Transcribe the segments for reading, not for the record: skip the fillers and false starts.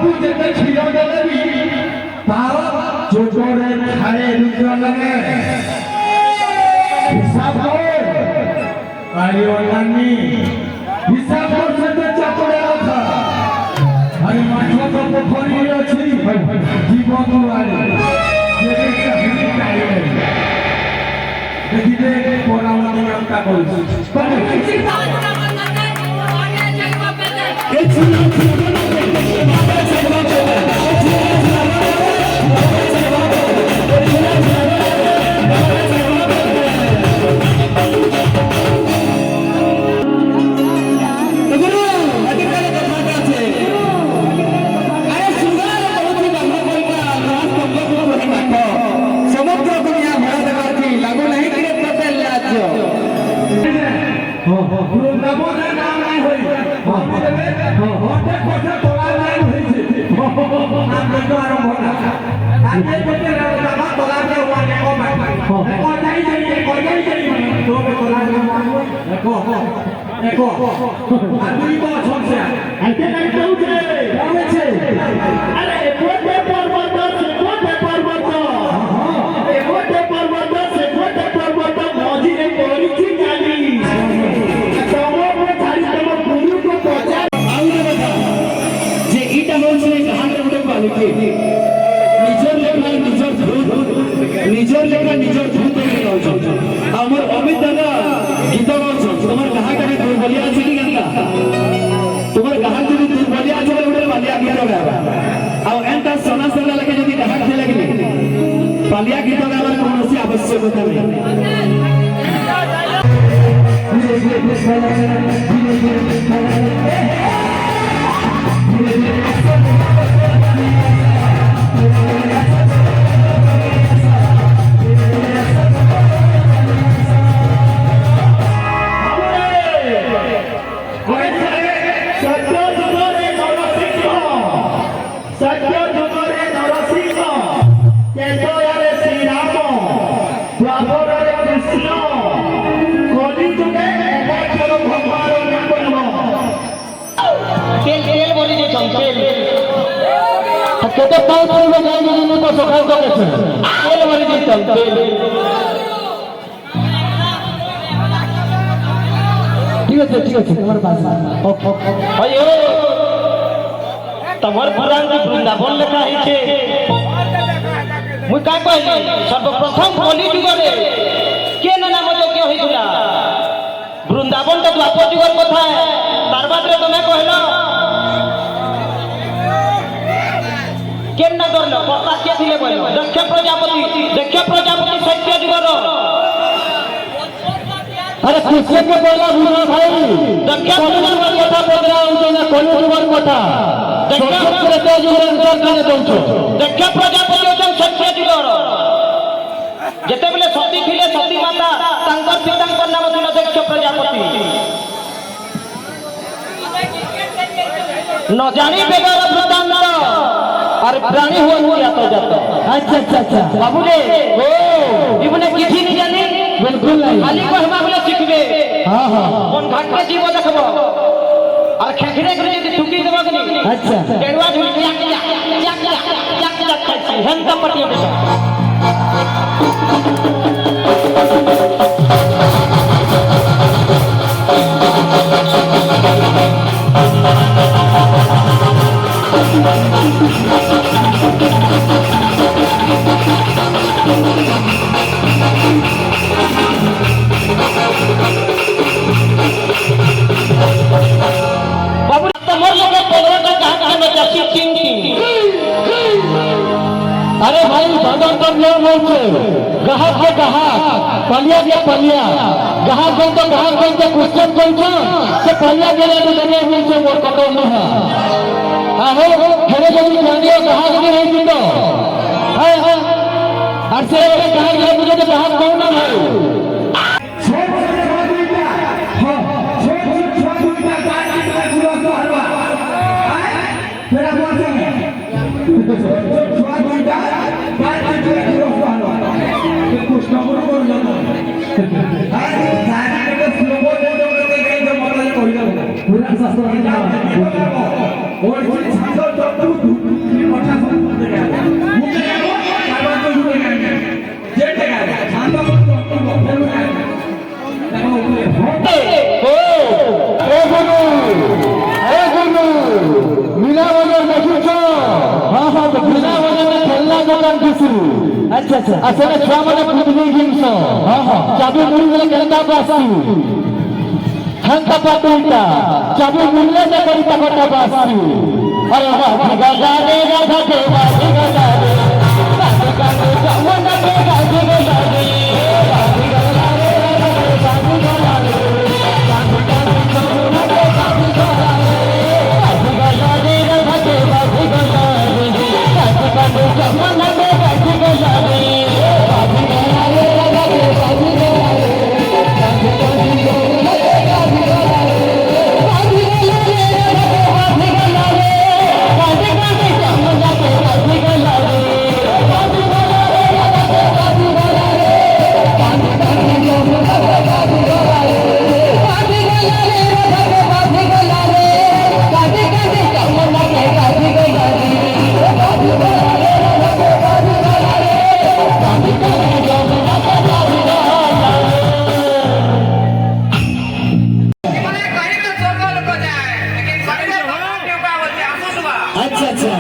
बापू जेते क्षीर देले भी तार चोटरे खाए रुद्र लगे हिसाब कर आयो नानी हिसाब कर से चपड़े था अरे माछो तो पोखरी अछि जीवन वाले जे चाहनी काहे देखिते कोरामा नियम का बोलছি निजर लेखा निजर धूत आमर अमित दादा गीत तुम्हार कहा कहीं दुर्बलिया अच्छे कि तुम्हार कहा जो दुर्बलिया अच्छे बोले बालिया गीत गावा और एंता सोना सोना लगे जो कहा खेले कि बालिया गीत गावार कौन आवश्यकता नहीं केते पाउच में जाई दिन को सकाल को कैसे तेल मारी दी तेल ठीक है तुम्हारे पास अयो तमर पुराण की वृंदावन लेखा है छे मुई का कहली सर्वप्रथम कली जुग रे के नाम योग्य होइला वृंदावन तो द्वापर जुगर कथा है तार बाद रे तुमे कहलो केन्ना करलो कथा के थिले कहलो दक्ष प्रजापति सत्य जुगर अरे किसके के बोला बुरा भाई दक्ष प्रजापति कथा बोल रहा हूं ना कोन जुगर कथा दक्ष प्रजापति जुगर करने दउछो दक्ष प्रजापति होचन सत्य जुगर जेते बेले सती थिले सती माता तांकर पितांकर नाम थिला दक्ष प्रजापति न जानी बेगर वृतांत और प्राणी हुआ जाता जाता अच्छा बाबू रे ओ इबने किछि नहीं जानी बिल्कुल नहीं खाली को हम बोले सिखबे हां कोन घाट के जीव देखबो और खेखरे करे यदि टुकी देबो कि अच्छा डेढ़वा झुल चक खाई हेन त पटियो के बाबू तमर लोग पगड़ा का कहां में जाती चिंग अरे भाई बाजार तो ले बोलते ग्राहक के ग्राहक पलिया के पलिया ग्राहक को तो ग्राहक को तो क्वेश्चन करछो से पलिया गेले तो दुनिया में से मोर कतो न है आहो घरे जदी जानियो ग्राहक नहीं है तो हाय हाय और से ग्राहक है मुझे तो ग्राहक कौन ना भाई पूरा शास्त्र बर्तन खुसरू अच्छा अच्छा असले छुआ माने खुदनी जिंस हां हां चाबी मुड़ी वाले केंदा बासी हंता पाटुलता चाबी मुड़ले से करी तकटा बासी अरे वाह गजा रे गजा के बासी गजा रे बासी गजा जमुना के गजा गजा रे बासी गजा रे बासी गजा रे बासी गजा जमुना के बासी गजा रे बासी गजा रे गजा के बासी गजा रे बासी गजा जमुना के बासी गजा रे बासी गजा रे गजा के बासी गजा रे बासी गजा जमुना के बासी गजा रे बासी गजा रे बासी गजा रे बासी गजा जमुना के बासी गजा रे बासी गजा रे गजा के बासी गजा रे बासी गजा जमुना के बासी गजा रे बासी गजा रे गजा के बासी गजा रे बासी गजा जमुना के बासी गजा रे बासी गजा रे गजा के बासी गजा रे बासी गजा जमुना के बासी गजा रे अच्छा अच्छा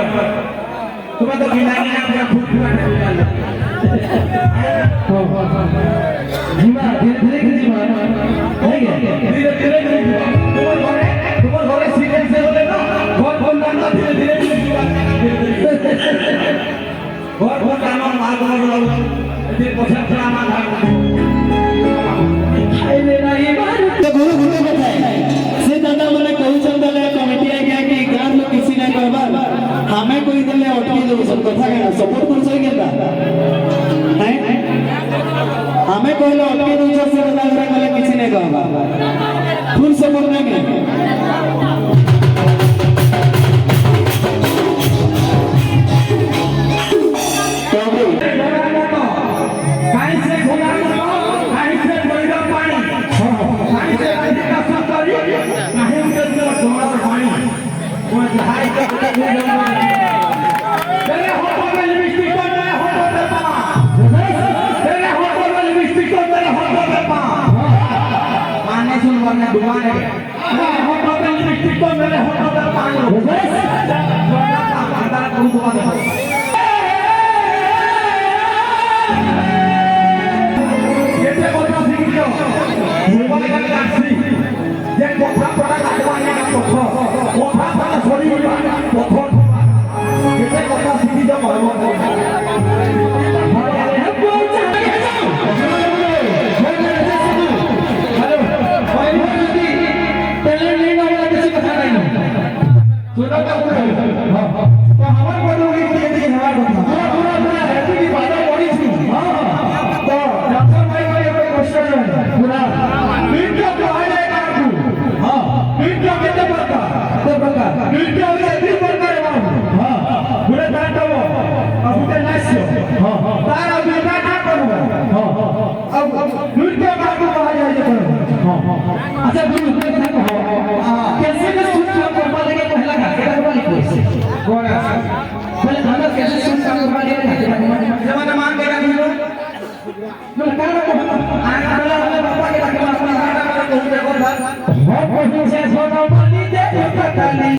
तुम्हें तो गिलानी ना पूरा फूट फूट निकाल जीवा धीरे धीरे जीवा है क्या धीरे धीरे तुम्हारे घरे सीरियस से बोले ना बहुत बहुत ना धीरे धीरे जीवा बहुत बहुत काम मार बोलो ये पोछा खड़ा मार खाई लेना ये बात तो गुरु गुरु बताए से दादा मने कहू चंदले कमिटी आ गया कि गांव में किसी ने कहबा हमें कोई दिले अटकी दो सब कथा के सपोर्ट कर सही केता है हमें कहलो अटकी दो से दादा गले किसी ने कहबा फुल सपोर्ट नहीं के